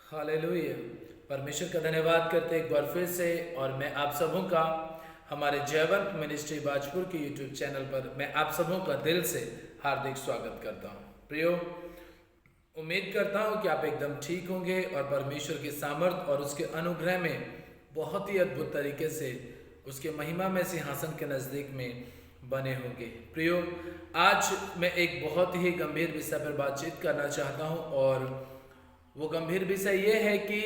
Hallelujah. परमेश्वर का धन्यवाद करते एक बार फिर से। और मैं आप सबों का हमारे जयवंत मिनिस्ट्री बाजपुर के यूट्यूब चैनल पर मैं आप सबों का दिल से हार्दिक स्वागत करता हूँ। प्रियो, उम्मीद करता हूँ कि आप एकदम ठीक होंगे और परमेश्वर की सामर्थ और उसके अनुग्रह में बहुत ही अद्भुत तरीके से उसके महिमा में सिंहासन के नज़दीक में बने होंगे। प्रियो, आज मैं एक बहुत ही गंभीर विषय पर बातचीत करना चाहता हूँ और वो गंभीर विषय ये है कि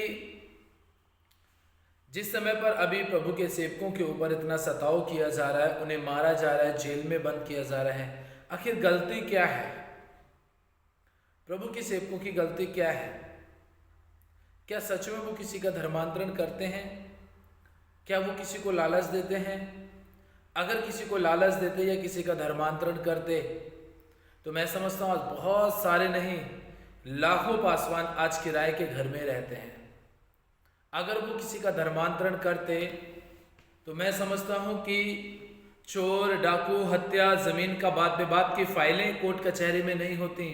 जिस समय पर अभी प्रभु के सेवकों के ऊपर इतना सताव किया जा रहा है, उन्हें मारा जा रहा है, जेल में बंद किया जा रहा है, आखिर गलती क्या है? प्रभु के सेवकों की गलती क्या है? क्या सच में वो किसी का धर्मांतरण करते हैं? क्या वो किसी को लालच देते हैं? अगर किसी को लालच देते या किसी का धर्मांतरण करते तो मैं समझता हूँ आज बहुत सारे नहीं, लाखों पासवान आज किराए के घर में रहते हैं। अगर वो किसी का धर्मांतरण करते तो मैं समझता हूँ कि चोर, डाकू, हत्या, जमीन का वाद विवाद की फाइलें कोर्ट कचहरी में नहीं होती,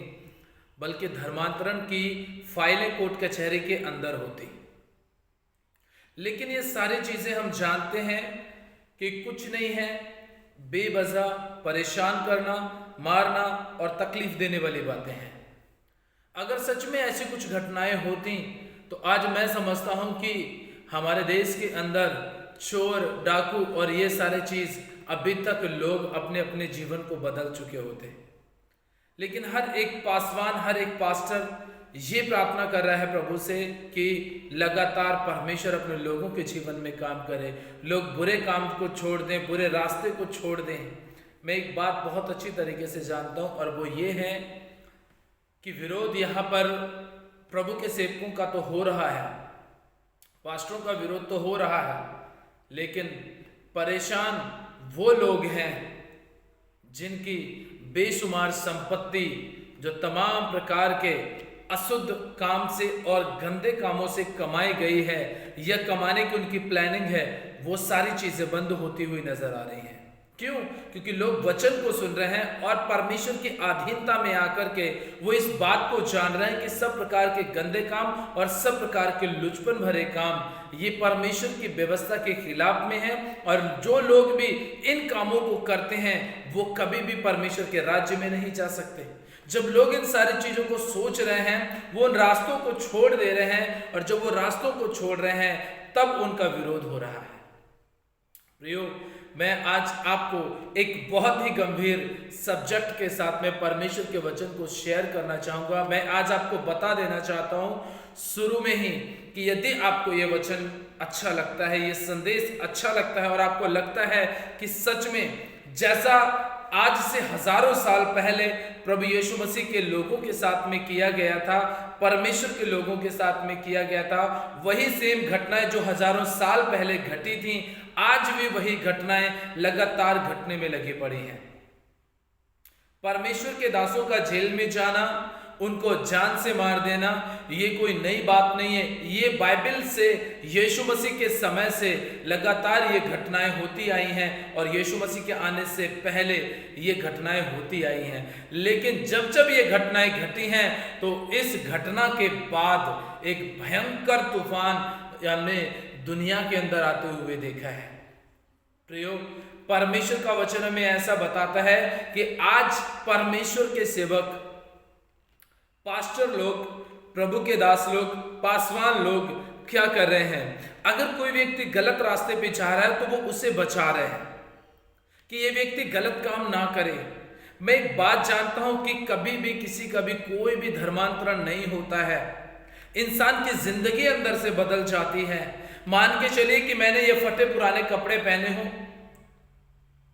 बल्कि धर्मांतरण की फाइलें कोर्ट कचहरी के अंदर होती। लेकिन ये सारी चीजें हम जानते हैं कि कुछ नहीं है, बेवजह परेशान करना, मारना और तकलीफ देने वाली बातें हैं। अगर सच में ऐसी कुछ घटनाएं होती तो आज मैं समझता हूं कि हमारे देश के अंदर चोर, डाकू और ये सारे चीज अभी तक लोग अपने अपने जीवन को बदल चुके होते। लेकिन हर एक पासवान, हर एक पास्टर ये प्रार्थना कर रहा है प्रभु से कि लगातार परमेश्वर अपने लोगों के जीवन में काम करे, लोग बुरे काम को छोड़ दें, बुरे रास्ते को छोड़ दें। मैं एक बात बहुत अच्छी तरीके से जानता हूं और वो ये है कि विरोध यहाँ पर प्रभु के सेवकों का तो हो रहा है, पास्टरों का विरोध तो हो रहा है, लेकिन परेशान वो लोग हैं जिनकी बेशुमार संपत्ति जो तमाम प्रकार के अशुद्ध काम से और गंदे कामों से कमाई गई है या कमाने की उनकी प्लानिंग है, वो सारी चीजें बंद होती हुई नजर आ रही हैं। क्यों? क्योंकि लोग वचन को सुन रहे हैं और परमेश्वर की अधीनता में आकर के वो इस बात को जान रहे हैं कि सब प्रकार के गंदे काम और सब प्रकार के लुचपन भरे काम ये परमेश्वर की व्यवस्था के खिलाफ में है, और जो लोग भी इन कामों को करते हैं वो कभी भी परमेश्वर के राज्य में नहीं जा सकते। जब लोग इन सारी चीजों को सोच रहे हैं, वो उन रास्तों को छोड़ दे रहे हैं, और जब वो रास्तों को छोड़ रहे हैं तब उनका विरोध हो रहा है। प्रियो, मैं आज आपको एक बहुत ही गंभीर सब्जेक्ट के साथ में परमेश्वर के वचन को शेयर करना चाहूंगा। मैं आज आपको बता देना चाहता हूं शुरू में ही कि यदि आपको ये वचन अच्छा लगता है, ये संदेश अच्छा लगता है और आपको लगता है कि सच में जैसा आज से हजारों साल पहले प्रभु यीशु मसीह के लोगों के साथ में किया गया था, परमेश्वर के लोगों के साथ में किया गया था, वही सेम घटनाएं जो हजारों साल पहले घटी थी, आज भी वही घटनाएं लगातार घटने में लगी पड़ी हैं। परमेश्वर के दासों का जेल में जाना, उनको जान से मार देना, ये कोई नई बात नहीं है। ये बाइबल से यीशु मसीह के समय से लगातार ये घटनाएं होती आई हैं और यीशु मसीह के आने से पहले ये घटनाएं होती आई हैं। लेकिन जब जब ये घटनाएं घटी हैं तो इस घटना के बाद एक भयंकर तूफान हमने दुनिया के अंदर आते हुए देखा है। प्रियो, परमेश्वर का वचन हमें ऐसा बताता है कि आज परमेश्वर के सेवक, पास्टर लोग, प्रभु के दास लोग, पासवान लोग क्या कर रहे हैं? अगर कोई व्यक्ति गलत रास्ते पे जा रहा है तो वो उसे बचा रहे हैं कि ये व्यक्ति गलत काम ना करे। मैं एक बात जानता हूं कि कभी भी किसी का भी कोई भी धर्मांतरण नहीं होता है, इंसान की जिंदगी अंदर से बदल जाती है। मान के चलिए कि मैंने ये फटे पुराने कपड़े पहने हों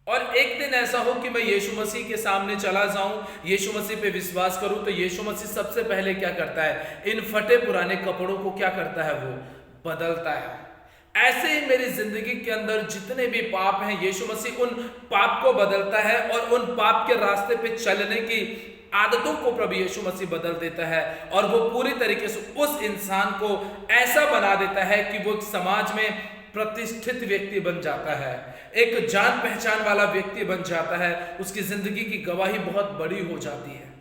और एक दिन ऐसा हो कि मैं यीशु मसीह के सामने चला जाऊं, यीशु मसीह पे विश्वास करूं, तो यीशु मसीह सबसे पहले क्या करता है? इन फटे पुराने कपड़ों को क्या करता है? वो बदलता है। ऐसे ही मेरी जिंदगी के अंदर जितने भी पाप हैं, यीशु मसीह उन पाप को बदलता है और उन पाप के रास्ते पे चलने की आदतों को प्रभु यीशु मसीह बदल देता है और वो पूरी तरीके से उस इंसान को ऐसा बना देता है कि वो समाज में प्रतिष्ठित व्यक्ति बन जाता है, एक जान पहचान वाला व्यक्ति बन जाता है, उसकी जिंदगी की गवाही बहुत बड़ी हो जाती है।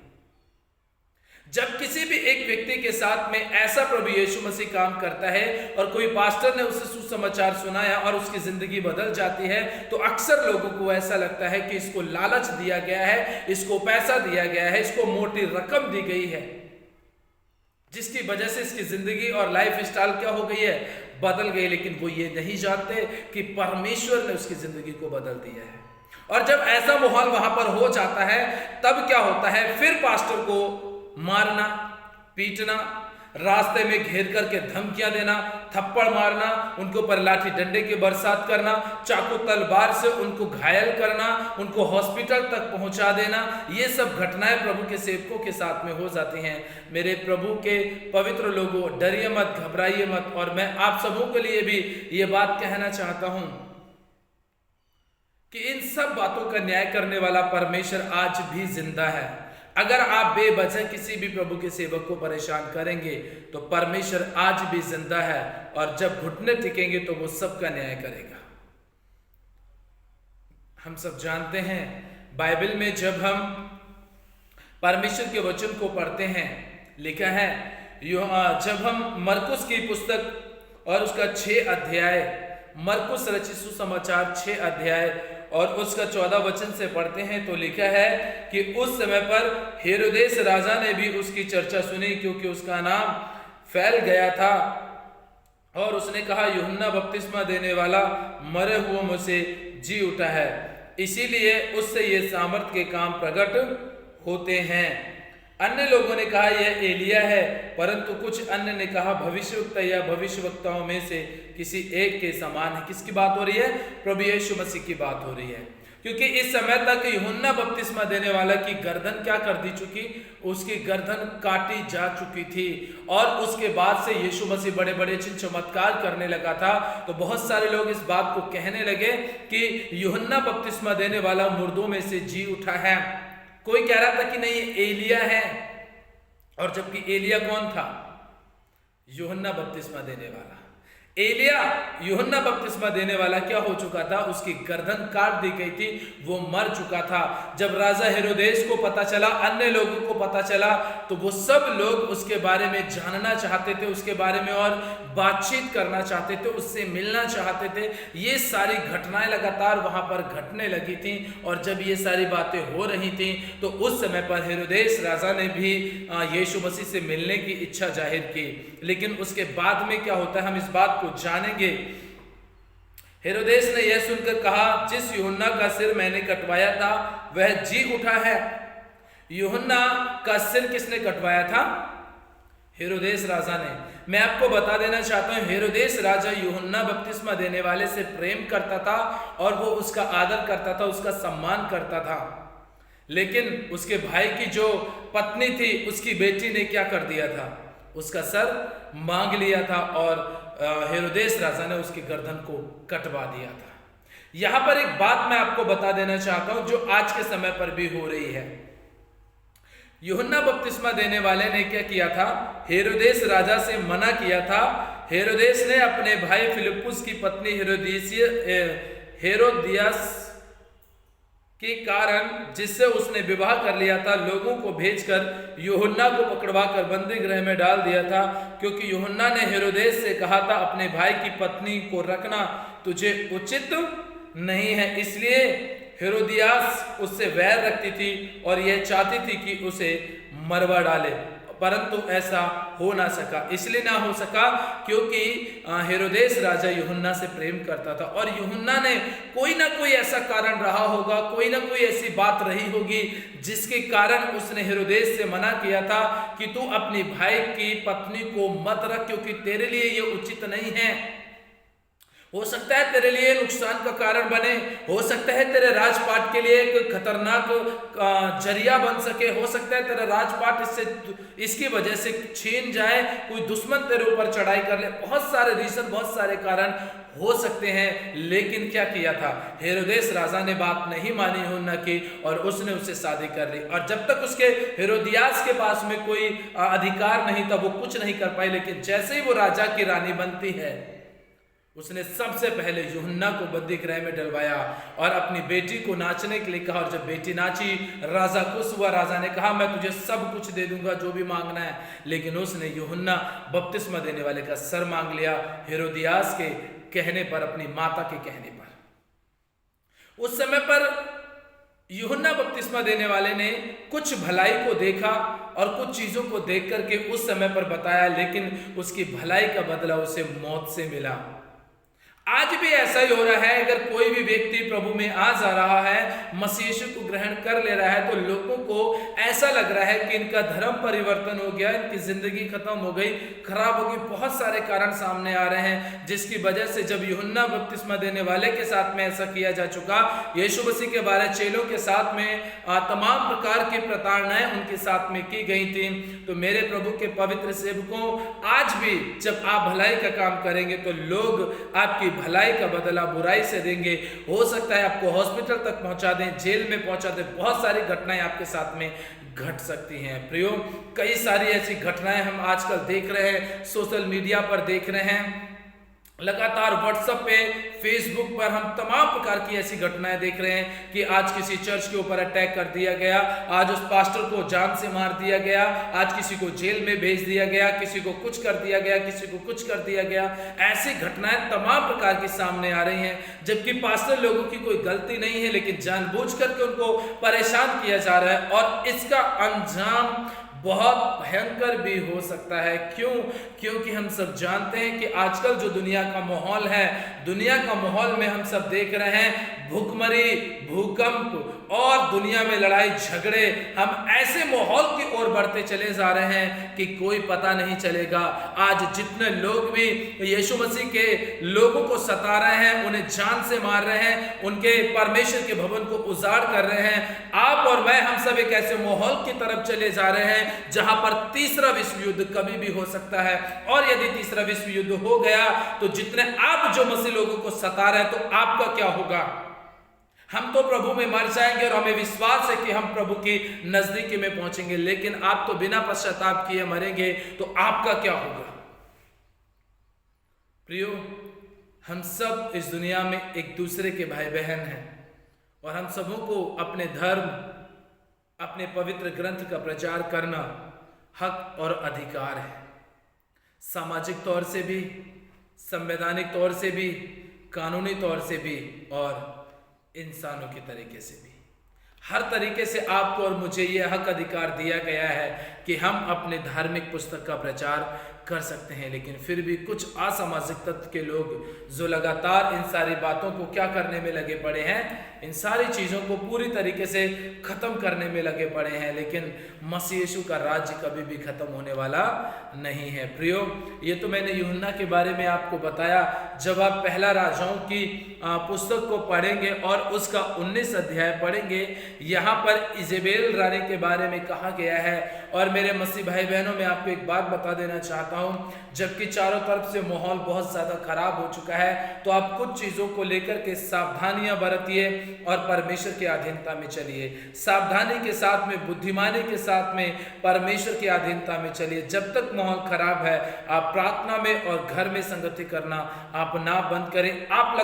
जब किसी भी एक व्यक्ति के साथ में ऐसा प्रभु यीशु मसीह काम करता है और कोई पास्टर ने उसे सुसमाचार सुनाया और उसकी जिंदगी बदल जाती है, तो अक्सर लोगों को ऐसा लगता है कि इसको लालच दिया गया है, इसको पैसा दिया गया है, इसको मोटी रकम दी गई है, जिसकी वजह से इसकी जिंदगी और लाइफ स्टाइल क्या हो गई है, बदल गई। लेकिन वो ये नहीं जानते कि परमेश्वर ने उसकी जिंदगी को बदल दिया है। और जब ऐसा माहौल वहां पर हो जाता है, तब क्या होता है, फिर पास्टर को मारना, पीटना, रास्ते में घेर करके धमकियां देना, थप्पड़ मारना, उनको पर लाठी डंडे की बरसात करना, चाकू तलवार से उनको घायल करना, उनको हॉस्पिटल तक पहुंचा देना, ये सब घटनाएं प्रभु के सेवकों के साथ में हो जाती हैं। मेरे प्रभु के पवित्र लोगों, डरिए मत, घबराइए मत। और मैं आप सबों के लिए भी ये बात कहना चाहता हूं कि इन सब बातों का न्याय करने वाला परमेश्वर आज भी जिंदा है। अगर आप बेवजह किसी भी प्रभु के सेवक को परेशान करेंगे तो परमेश्वर आज भी जिंदा है, और जब घुटने टिकेंगे तो वो सबका न्याय करेगा। हम सब जानते हैं, बाइबल में जब हम परमेश्वर के वचन को पढ़ते हैं, लिखा है, जब हम मरकुस की पुस्तक और उसका 6 अध्याय, मरकुस रचित सुसमाचार 6 अध्याय और उसका 14 वचन से पढ़ते हैं, तो लिखा है कि उस समय पर हेरोदेस राजा ने भी उसकी चर्चा सुनी, क्योंकि उसका नाम फैल गया था, और उसने कहा, यूहन्ना बपतिस्मा देने वाला मरे हुए में से जी उठा है, इसीलिए उससे ये सामर्थ के काम प्रकट होते हैं। अन्य लोगों ने कहा यह एलिया है, परंतु कुछ अन्य ने कहा भविष्यवक्ता या भविष्यवक्ताओं में से किसी एक के समान है। किसकी बात हो रही है? प्रभु यीशु मसीह की बात हो रही है। क्योंकि इस समय तक यूहन्ना बपतिस्मा देने वाला की गर्दन क्या कर दी चुकी, उसकी गर्दन काटी जा चुकी थी, और उसके बाद से यीशु मसीह बड़े बड़े चिन्ह चमत्कार करने लगा था। तो बहुत सारे लोग इस बात को कहने लगे कि यूहन्ना बपतिस्मा देने वाला मुर्दों में से जी उठा है। कोई कह रहा था कि नहीं एलिया है, और जबकि एलिया कौन था? यूहन्ना बपतिस्मा देने वाला। एलिया यूहन्ना बपतिस्मा देने वाला क्या हो चुका था? उसकी गर्दन काट दी गई थी, वो मर चुका था। जब राजा हेरोदेस को पता चला, अन्य लोगों को पता चला, तो वो सब लोग उसके बारे में जानना चाहते थे, उसके बारे में और बातचीत करना चाहते थे, उससे मिलना चाहते थे। ये सारी घटनाएं लगातार वहां पर घटने लगी थी, और जब ये सारी बातें हो रही थी, तो उस समय पर हेरोदेस राजा ने भी यीशु मसीह से मिलने की इच्छा जाहिर की। लेकिन उसके बाद में क्या होता है, हम इस बात को जानेंगे। हेरोदेस ने यह सुनकर कहा, जिस यूहन्ना का सिर मैंने कटवाया था वह जी उठा है। यूहन्ना का सिर किसने कटवाया था? हेरोदेस राजा ने। मैं आपको बता देना चाहता हूं, हेरोदेस राजा यूहन्ना बपतिस्मा देने वाले से प्रेम करता था, और वो उसका आदर करता था, उसका सम्मान करता था। लेकिन उसके भाई की जो पत्नी थी, उसकी बेटी ने क्या कर दिया था? उसका सर मांग लिया था, और हेरोदेस राजा ने उसकी गर्दन को कटवा दिया था। यहां पर एक बात मैं आपको बता देना चाहता हूं, जो आज के समय पर भी हो रही है। यूहन्ना बपतिस्मा देने वाले ने क्या किया था? हेरोदेस राजा से मना किया था। हेरोदेस ने अपने भाई फिलिप्पुस की पत्नी हेरोदियास के कारण, जिससे उसने विवाह कर लिया था, लोगों को भेजकर यूहन्ना को पकड़वा कर बंदी गृह में डाल दिया था। क्योंकि यूहन्ना ने हेरोदेस से कहा था, अपने भाई की पत्नी को रखना तुझे उचित नहीं है। इसलिए हेरोदियास उससे वैर रखती थी, और यह चाहती थी कि उसे मरवा डाले, परंतु ऐसा हो ना सका। इसलिए ना हो सका क्योंकि हेरोदेस राजा यूहन्ना से प्रेम करता था, और यूहन्ना ने कोई ना कोई ऐसा कारण रहा होगा, कोई ना कोई ऐसी बात रही होगी जिसके कारण उसने हेरोदेस से मना किया था कि तू अपनी भाई की पत्नी को मत रख, क्योंकि तेरे लिए ये उचित नहीं है। हो सकता है तेरे लिए नुकसान का कारण बने, हो सकता है तेरे राजपाट के लिए एक खतरनाक जरिया बन सके, हो सकता है तेरा राजपाट इसकी वजह से छीन जाए, कोई दुश्मन तेरे ऊपर चढ़ाई कर ले। बहुत सारे रीजन, बहुत सारे कारण हो सकते हैं। लेकिन क्या किया था? हेरोदेस राजा ने बात नहीं मानी यूहन्ना की, और उसने उससे शादी कर ली। और जब तक उसके हेरोदियास के पास में कोई अधिकार नहीं था, वो कुछ नहीं कर पाई। लेकिन जैसे ही वो राजा की रानी बनती है, उसने सबसे पहले यूहन्ना को बंदी गृह में डलवाया और अपनी बेटी को नाचने के लिए कहा, और जब बेटी नाची राजा खुश हुआ। राजा ने कहा मैं तुझे सब कुछ दे दूंगा जो भी मांगना है, लेकिन उसने यूहन्ना बपतिस्मा देने वाले का सर मांग लिया हेरोदियास के कहने पर, अपनी माता के कहने पर। उस समय पर यूहन्ना बपतिस्मा देने वाले ने कुछ भलाई को देखा और कुछ चीजों को देख करके उस समय पर बताया, लेकिन उसकी भलाई का बदला उसे मौत से मिला। आज भी ऐसा ही हो रहा है। अगर कोई भी व्यक्ति प्रभु में आ जा रहा है, मसीह यीशु को ग्रहण कर ले रहा है, तो लोगों को ऐसा लग रहा है कि इनका धर्म परिवर्तन हो गया, इनकी जिंदगी खत्म हो गई, खराब हो गई। बहुत सारे कारण सामने आ रहे हैं, जिसकी वजह से जब यूहन्ना बपतिस्मा देने वाले के साथ में ऐसा किया जा चुका, यीशु मसीह के 12 चेलों के साथ में तमाम प्रकार की प्रताड़नाएं उनके साथ में की गई थी। तो मेरे प्रभु के पवित्र सेवकों, आज भी जब आप भलाई का काम करेंगे तो लोग आपकी भलाई का बदला बुराई से देंगे। हो सकता है आपको हॉस्पिटल तक पहुंचा दें, जेल में पहुंचा दें। बहुत सारी घटनाएं आपके साथ में घट सकती हैं। प्रियो, कई सारी ऐसी घटनाएं हम आजकल देख रहे हैं, सोशल मीडिया पर देख रहे हैं, लगातार व्हाट्सएप पे, फेसबुक पर हम तमाम प्रकार की ऐसी घटनाएं देख रहे हैं कि आज किसी चर्च के ऊपर अटैक कर दिया गया, आज उस पास्टर को जान से मार दिया गया, आज किसी को जेल में भेज दिया गया, किसी को कुछ कर दिया गया, किसी को कुछ कर दिया गया। ऐसी घटनाएं तमाम प्रकार की सामने आ रही हैं, जबकि पास्टर लोगों की कोई गलती नहीं है, लेकिन जानबूझ करके उनको परेशान किया जा रहा है और इसका अंजाम बहुत भयंकर भी हो सकता है। क्यों? क्योंकि हम सब जानते हैं कि आजकल जो दुनिया का माहौल है, दुनिया का माहौल में हम सब देख रहे हैं भूखमरी, भूकंप और दुनिया में लड़ाई झगड़े। हम ऐसे माहौल की ओर बढ़ते चले जा रहे हैं कि कोई पता नहीं चलेगा। आज जितने लोग भी यीशु मसीह के लोगों को सता रहे हैं, उन्हें जान से मार रहे हैं, उनके परमेश्वर के भवन को उजाड़ कर रहे हैं, आप और मैं, हम सब एक ऐसे माहौल की तरफ चले जा रहे हैं जहां पर तीसरा विश्व युद्ध कभी भी हो सकता है। और यदि तीसरा विश्व युद्ध हो गया तो जितने आप जो मसीह लोगों को सता रहे हैं, तो आपका क्या होगा? हम तो प्रभु में मर जाएंगे और हमें विश्वास है कि हम प्रभु की नजदीकी में पहुंचेंगे, लेकिन आप तो बिना पश्चाताप किए मरेंगे, तो आपका क्या होगा? प्रियो, हम सब इस दुनिया में एक दूसरे के भाई बहन हैं और हम सबों को अपने धर्म, अपने पवित्र ग्रंथ का प्रचार करना हक और अधिकार है। सामाजिक तौर से भी, संवैधानिक तौर से भी, कानूनी तौर से भी और इंसानों के तरीके से भी, हर तरीके से आपको और मुझे यह हक अधिकार दिया गया है कि हम अपने धार्मिक पुस्तक का प्रचार कर सकते हैं। लेकिन फिर भी कुछ असामाजिक तत्व के लोग जो लगातार इन सारी बातों को क्या करने में लगे पड़े हैं, इन सारी चीज़ों को पूरी तरीके से ख़त्म करने में लगे पड़े हैं। लेकिन मसीह यीशु का राज्य कभी भी ख़त्म होने वाला नहीं है। प्रियो, ये तो मैंने यूहन्ना के बारे में आपको बताया। जब आप पहला राजाओं की पुस्तक को पढ़ेंगे और उसका 19 अध्याय पढ़ेंगे, यहाँ पर इजेबेल रानी के बारे में कहा गया है। और मेरे मसीह भाई बहनों, मैं आपको एक बात बता देना चाहता हूँ, जबकि चारों तरफ से माहौल बहुत ज़्यादा खराब हो चुका है, तो आप कुछ चीज़ों को लेकर के सावधानियां बरतिए और परमेश्वर की अधीनता में चलिए। सावधानी के साथ में, बुद्धिमानी के साथ में परमेश्वर की अधीनता में चलिए। जब तक माहौल खराब है, आप प्रार्थना में और घर में संगति करना आप ना बंद करें। आप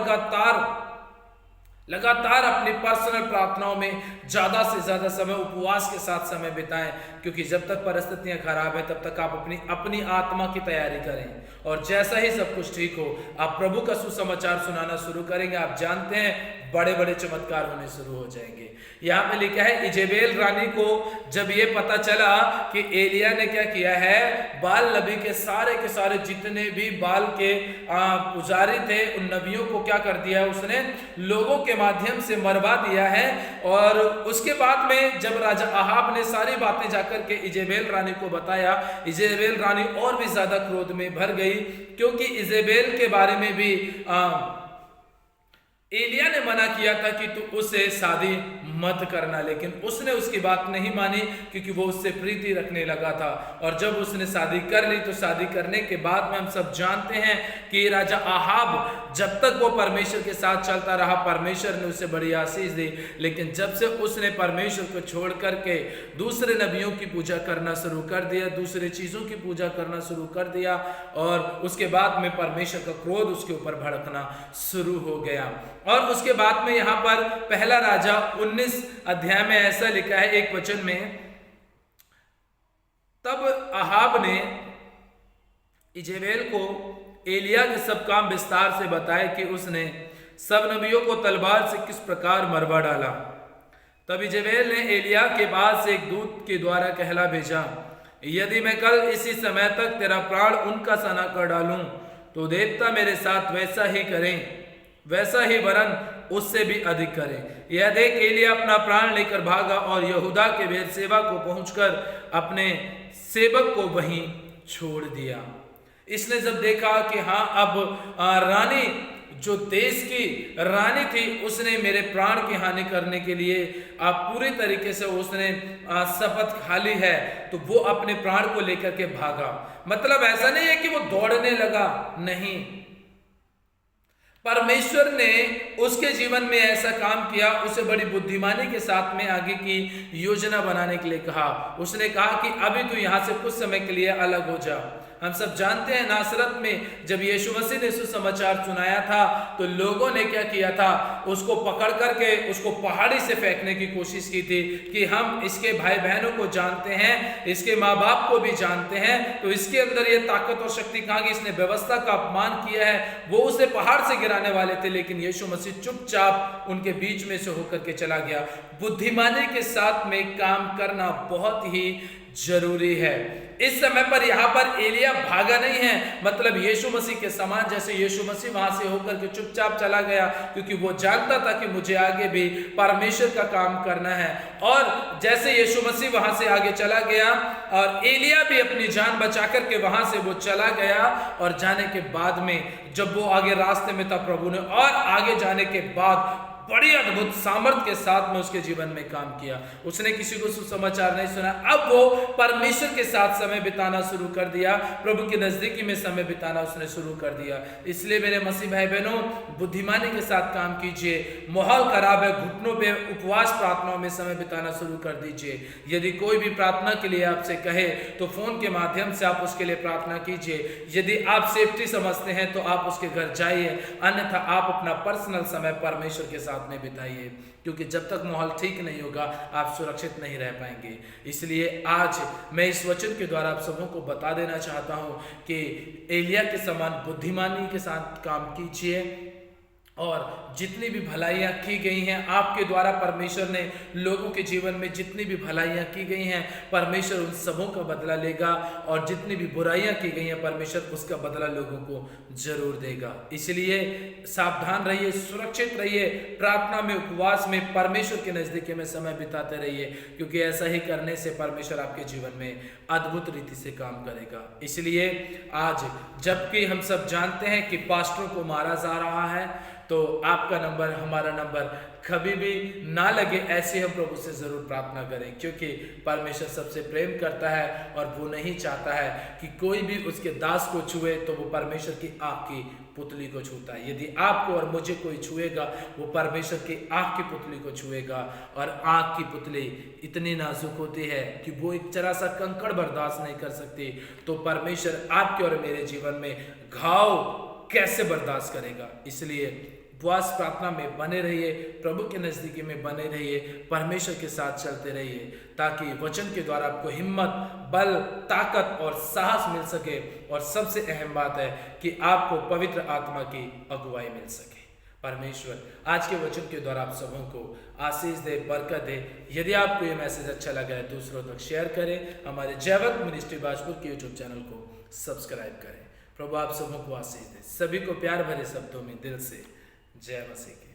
लगातार अपनी पर्सनल प्रार्थनाओं में ज़्यादा से ज़्यादा समय उपवास के साथ समय बिताएं, क्योंकि जब तक परिस्थितियां खराब है तब तक आप अपनी आत्मा की तैयारी करें। और जैसा ही सब कुछ ठीक हो, आप प्रभु का सुसमाचार सुनाना शुरू करेंगे। आप जानते हैं बड़े बड़े चमत्कार होने शुरू हो जाएंगे। यहाँ पे लिखा है, इजेबेल रानी को जब ये पता चला कि एलिया ने क्या किया है, बाल नबी के सारे जितने भी बाल के पुजारी थे, उन नबियों को क्या कर दिया है, उसने लोगों के माध्यम से मरवा दिया है। और उसके बाद में जब राजा अहाब ने सारी बातें जाकर के इजेबेल रानी को बताया, इजेबेल रानी और भी ज्यादा क्रोध में भर गई, क्योंकि इजेबेल के बारे में भी एलिया ने मना किया था कि तू उससे शादी मत करना, लेकिन उसने उसकी बात नहीं मानी क्योंकि वो उससे प्रीति रखने लगा था। और जब उसने शादी कर ली तो शादी करने के बाद में हम सब जानते हैं कि राजा आहाब जब तक वो परमेश्वर के साथ चलता रहा परमेश्वर ने उसे बड़ी आशीष दी, लेकिन जब से उसने परमेश्वर को छोड़ करके दूसरे नबियों की पूजा करना शुरू कर दिया, दूसरे चीज़ों की पूजा करना शुरू कर दिया, और उसके बाद में परमेश्वर का क्रोध उसके ऊपर भड़कना शुरू हो गया। और उसके बाद में यहाँ पर पहला राजा 19 अध्याय में ऐसा लिखा है एक वचन में, तब आहाब ने इजेबेल को एलिया के सब काम विस्तार से बताए कि उसने सब नबियों को तलवार से किस प्रकार मरवा डाला। तब इजेबेल ने एलिया के पास एक दूत के द्वारा कहला भेजा, यदि मैं कल इसी समय तक तेरा प्राण उनका सना कर डालूं तो देवता मेरे साथ वैसा ही करें, वैसा ही वरन उससे भी अधिक करें। यह देख एलिया अपना प्राण लेकर भागा और यहूदा के बेरशेबा को पहुंचकर अपने सेवक को वहीं छोड़ दिया। इसने जब देखा कि हाँ अब रानी जो देश की रानी थी उसने मेरे प्राण की हानि करने के लिए पूरी तरीके से उसने शपथ खा ली है, तो वो अपने प्राण को लेकर के भागा। मतलब ऐसा नहीं है कि वो दौड़ने लगा, नहीं, परमेश्वर ने उसके जीवन में ऐसा काम किया, उसे बड़ी बुद्धिमानी के साथ में आगे की योजना बनाने के लिए कहा। उसने कहा कि अभी तू यहां से कुछ समय के लिए अलग हो जा। हम सब जानते हैं नासरत में जब यीशु मसीह ने सुसमाचार सुनाया था तो लोगों ने क्या किया था, उसको पकड़ करके उसको पहाड़ी से फेंकने की कोशिश की थी कि हम इसके भाई बहनों को जानते हैं, इसके माँ बाप को भी जानते हैं, तो इसके अंदर ये ताकत और शक्ति कहाँ की, इसने व्यवस्था का अपमान किया है। वो उसे पहाड़ से गिराने वाले थे, लेकिन यीशु मसीह चुपचाप उनके बीच में से होकर के चला गया। बुद्धिमानी के साथ में काम करना बहुत ही जरूरी है। इस समय पर यहाँ पर एलिया भागा नहीं है, मतलब यीशु मसीह के समान, जैसे यीशु मसीह वहां से होकर के चुपचाप चला गया, क्योंकि वो जानता था कि मुझे आगे भी परमेश्वर का काम करना है। और जैसे यीशु मसीह वहां से आगे चला गया और एलिया भी अपनी जान बचा करके वहां से वो चला गया, और जाने के बाद में जब वो आगे रास्ते में था, प्रभु ने और आगे जाने के बाद बड़ी अद्भुत सामर्थ्य के साथ में उसके जीवन में काम किया। उसने किसी को सुसमाचार नहीं सुना, अब वो परमेश्वर के साथ समय बिताना शुरू कर दिया, प्रभु की नजदीकी में समय बिताना उसने शुरू कर दिया। इसलिए मेरे मसीह भाई बहनों, बुद्धिमानी के साथ काम कीजिए। माहौल खराब है, घुटनों पे उपवास प्रार्थनाओं में समय बिताना शुरू कर दीजिए। यदि कोई भी प्रार्थना के लिए आपसे कहे तो फोन के माध्यम से आप उसके लिए प्रार्थना कीजिए। यदि आप सेफ्टी समझते हैं तो आप उसके घर जाइए, अन्यथा आप अपना पर्सनल समय परमेश्वर के साथ में बिताइए, क्योंकि जब तक माहौल ठीक नहीं होगा आप सुरक्षित नहीं रह पाएंगे। इसलिए आज मैं इस वचन के द्वारा आप सबों को बता देना चाहता हूं कि एलिया के समान बुद्धिमानी के साथ काम कीजिए, और जितनी भी भलाइयाँ की गई हैं आपके द्वारा, परमेश्वर ने लोगों के जीवन में जितनी भी भलाइयाँ की गई हैं परमेश्वर उन सबों का बदला लेगा, और जितनी भी बुराइयाँ की गई हैं परमेश्वर उसका बदला लोगों को जरूर देगा। इसलिए सावधान रहिए, सुरक्षित रहिए, प्रार्थना में, उपवास में, परमेश्वर के नज़दीकी में समय बिताते रहिए, क्योंकि ऐसा ही करने से परमेश्वर आपके जीवन में अद्भुत रीति से काम करेगा। इसलिए आज जबकि हम सब जानते हैं कि पास्टरों को मारा जा रहा है, तो आपका नंबर, हमारा नंबर कभी भी ना लगे, ऐसे हम प्रभु से जरूर प्रार्थना करें, क्योंकि परमेश्वर सबसे प्रेम करता है और वो नहीं चाहता है कि कोई भी उसके दास को छुए, तो वो परमेश्वर की आँख की पुतली को छूता है। यदि आपको और मुझे कोई छुएगा वो परमेश्वर की आँख की पुतली को छुएगा, और आँख की पुतली इतनी नाजुक होती है कि वो एक जरा सा कंकड़ बर्दाश्त नहीं कर सकती, तो परमेश्वर आपके और मेरे जीवन में घाव कैसे बर्दाश्त करेगा। इसलिए उपवास प्रार्थना में बने रहिए, प्रभु के नज़दीकी में बने रहिए, परमेश्वर के साथ चलते रहिए, ताकि वचन के द्वारा आपको हिम्मत, बल, ताकत और साहस मिल सके, और सबसे अहम बात है कि आपको पवित्र आत्मा की अगुवाई मिल सके। परमेश्वर आज के वचन के द्वारा आप सबों को आशीष दे, बरकत दे। यदि आपको ये मैसेज अच्छा लगा है दूसरों तक शेयर करें, हमारे जयवंत मिनिस्ट्री बाजपुर के यूट्यूब चैनल को सब्सक्राइब करें। प्रभु आप सबों को आशीष दे। सभी को प्यार भरे शब्दों में दिल से जय मसीह।